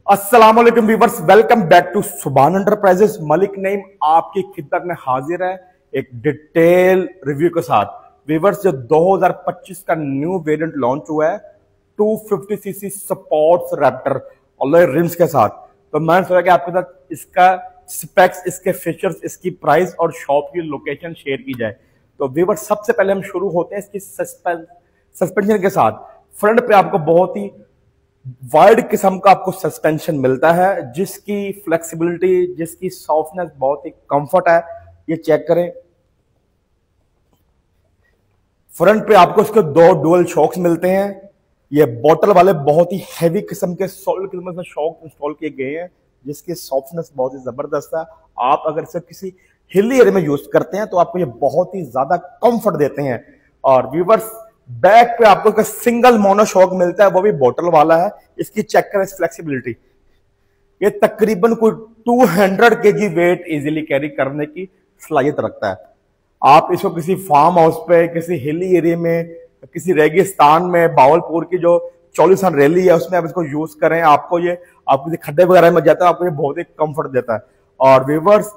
अस्सलाम वालेकुम viewers, welcome back to सुभान एंटरप्राइजेस। मलिक नईम आपकी खिदमत में हाजिर है एक डिटेल रिव्यू के साथ। व्यूअर्स, जो 2025 का न्यू वेरिएंट लॉन्च हुआ है 250 CC sports Raptor alloy RIMS के साथ, तो मैंने सोचा कि आपके साथ इसका स्पेक्स, इसके फीचर्स, इसकी प्राइस और शॉप की लोकेशन शेयर की जाए। तो व्यूअर्स, सबसे पहले हम शुरू होते हैं इसकी सस्पेंशन के साथ। फ्रंट पे आपको बहुत ही वाइड किस्म का आपको सस्पेंशन मिलता है, जिसकी फ्लेक्सिबिलिटी, जिसकी सॉफ्टनेस बहुत ही कंफर्ट है। ये चेक करें, फ्रंट पे आपको इसके दो डुअल शॉक्स मिलते हैं। ये बॉटल वाले बहुत ही हैवी किस्म के सॉलिड किस्म के शॉक इंस्टॉल किए गए हैं, जिसकी सॉफ्टनेस बहुत ही जबरदस्त है। आप अगर इसे किसी हिली एरिया में यूज करते हैं तो आपको ये बहुत ही ज्यादा कंफर्ट देते हैं। और व्यूवर्स, बैक पे आपको एक सिंगल मोनो शॉक मिलता है, वो भी बॉटल वाला है। इसकी चेक करें फ्लेक्सिबिलिटी, ये तकरीबन कोई 200 kg वेट इजीली कैरी करने की सलाहियत रखता है। आप इसको किसी फार्म हाउस पे, किसी हिली एरिया में, किसी रेगिस्तान में, बावलपुर की जो चौलिसान रैली है उसमें आप इसको यूज करें, आपको किसी खड्डे वगैरह में जाता है, आपको ये बहुत ही कंफर्ट देता है। और व्यूअर्स,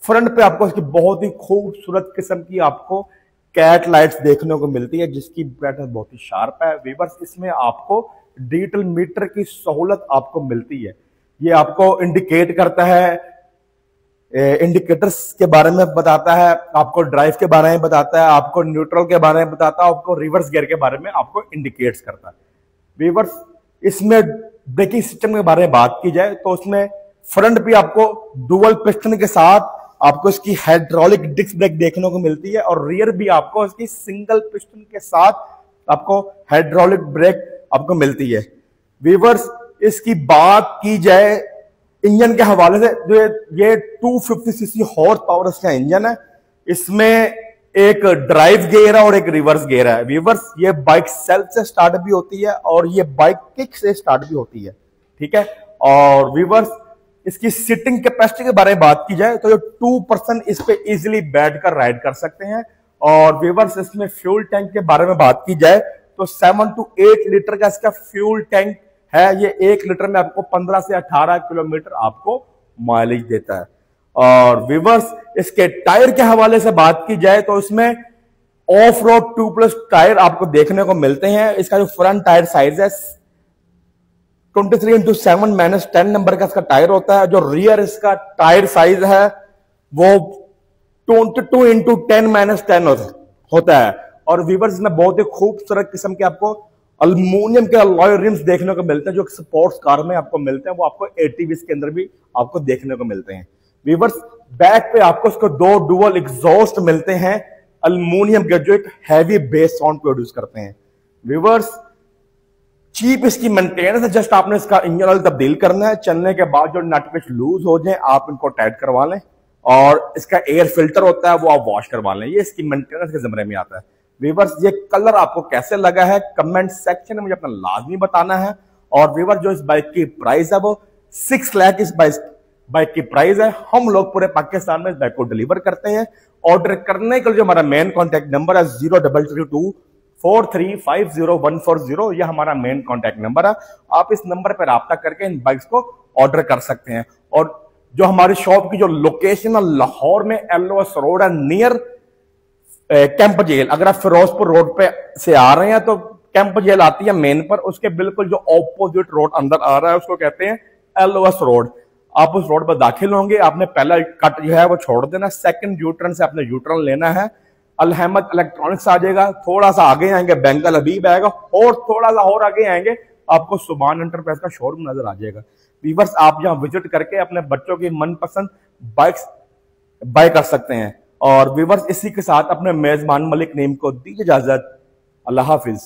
फ्रंट पे आपको इसकी बहुत ही खूबसूरत किस्म की आपको कैट लाइट्स देखने को मिलती है, जिसकी ब्राइटनेस बहुत ही शार्प है। व्यूअर्स, इसमें आपको डिजिटल मीटर की सहूलत आपको मिलती है। ये आपको इंडिकेट करता है, इंडिकेटर्स के बारे में बताता है, आपको ड्राइव के बारे में बताता है, आपको न्यूट्रल के बारे में बताता है, आपको रिवर्स गियर के बारे में आपको इंडिकेट्स करता है। व्यूअर्स, इसमें ब्रेकिंग सिस्टम के बारे में बात की जाए तो उसमें फ्रंट पे आपको डुअल पिस्टन के साथ आपको इसकी हाइड्रोलिक डिस्क ब्रेक देखने को मिलती है, और रियर भी आपको इसकी सिंगल पिस्टन के साथ आपको हाइड्रोलिक ब्रेक आपको मिलती है। व्यूअर्स, इसकी बात की जाए इंजन के हवाले से, जो ये 250 सीसी हॉर्स पावर इसका इंजन है। इसमें एक ड्राइव गियर है और एक रिवर्स गियर है। व्यूअर्स, ये बाइक सेल्फ से स्टार्ट भी होती है और ये बाइक किक से स्टार्ट भी होती है, ठीक है। और व्यूअर्स, इसकी सीटिंग कैपेसिटी के बारे में बात की जाए तो ये 2 पर्सन इस पे इजीली बैठकर राइड कर सकते हैं। और व्यूअर्स, इसमें फ्यूल टैंक के बारे में बात की जाए तो 7 to 8 लीटर का इसका फ्यूल टैंक है। ये 1 लीटर में आपको 15 से 18 किलोमीटर आपको माइलेज देता है। और व्यूअर्स, इसके टायर के हवाले से बात की जाए तो इसमें ऑफ रोड 2+ टायर आपको देखने को मिलते हैं। इसका जो फ्रंट टायर साइज है 23x7-10 नंबर का इसका टायर होता है। जो रियर इसका टायर साइज है वो 22x10-10 होता है। और व्यूअर्स, इसमें बहुत ही खूबसूरत किस्म के आपको अल्युमिनियम के अलॉय रिम्स देखने को मिलते हैं, जो स्पोर्ट्स कार में आपको मिलते हैं, वो आपको एटीवीज के अंदर भी आपको देखने को मिलते हैं। व्यूअर्स, बैक पे आपको इसको 2 डुअल एग्जॉस्ट मिलते हैं अल्युमिनियम के, जो एक हैवी बेस साउंड प्रोड्यूस करते हैं। व्यूअर्स, चीप इसकी मेंटेनेंस है, जस्ट आपने इसका इंजन ऑयल तब्दील करना है। चलने के बाद जो नट पिच लूज हो जाए आप इनको टाइट करवा लें, और इसका एयर फिल्टर होता है वो आप वॉश करवा लें। ये इसकी मेंटेनेंस के जिम्मे में आता है। व्यूअर्स, ये कलर आपको कैसे लगा है कमेंट सेक्शन में मुझे अपना लाजमी बताना है। और व्यूअर्स, जो इस बाइक की प्राइस है वो 6 लाख इस बाइक की प्राइस है। हम लोग पूरे पाकिस्तान में इस बाइक को डिलीवर करते हैं। ऑर्डर करने के लिए जो हमारा मेन कॉन्टैक्ट नंबर है 0332435140, यह हमारा मेन कॉन्टैक्ट नंबर है। आप इस नंबर पर राब्ता करके इन बाइक्स को ऑर्डर कर सकते हैं। और जो हमारी शॉप की जो लोकेशन है लाहौर में LOS रोड है, नियर कैंप जेल। अगर आप फिरोजपुर रोड पे से आ रहे हैं तो कैंप जेल आती है मेन पर, उसके बिल्कुल जो ऑपोजिट रोड अंदर आ रहा है उसको कहते हैं LOS रोड। आप उस रोड पर दाखिल होंगे, आपने पहला कट जो है वो छोड़ देना, सेकंड यूटर्न से आपने यूटर्न लेना है, अलहमद इलेक्ट्रॉनिक्स आ जाएगा। थोड़ा सा आगे आएंगे बेंगल हबीब आएगा, और थोड़ा सा और आगे आएंगे आपको सुभान एंटरप्राइज का शोरूम नजर आ जाएगा। व्यूअर्स, आप यहां विजिट करके अपने बच्चों की मनपसंद बाइक्स बाय कर सकते हैं। और व्यूअर्स, इसी के साथ अपने मेजबान मलिक नईम को दीजिए इजाजत। अल्लाह हाफिज।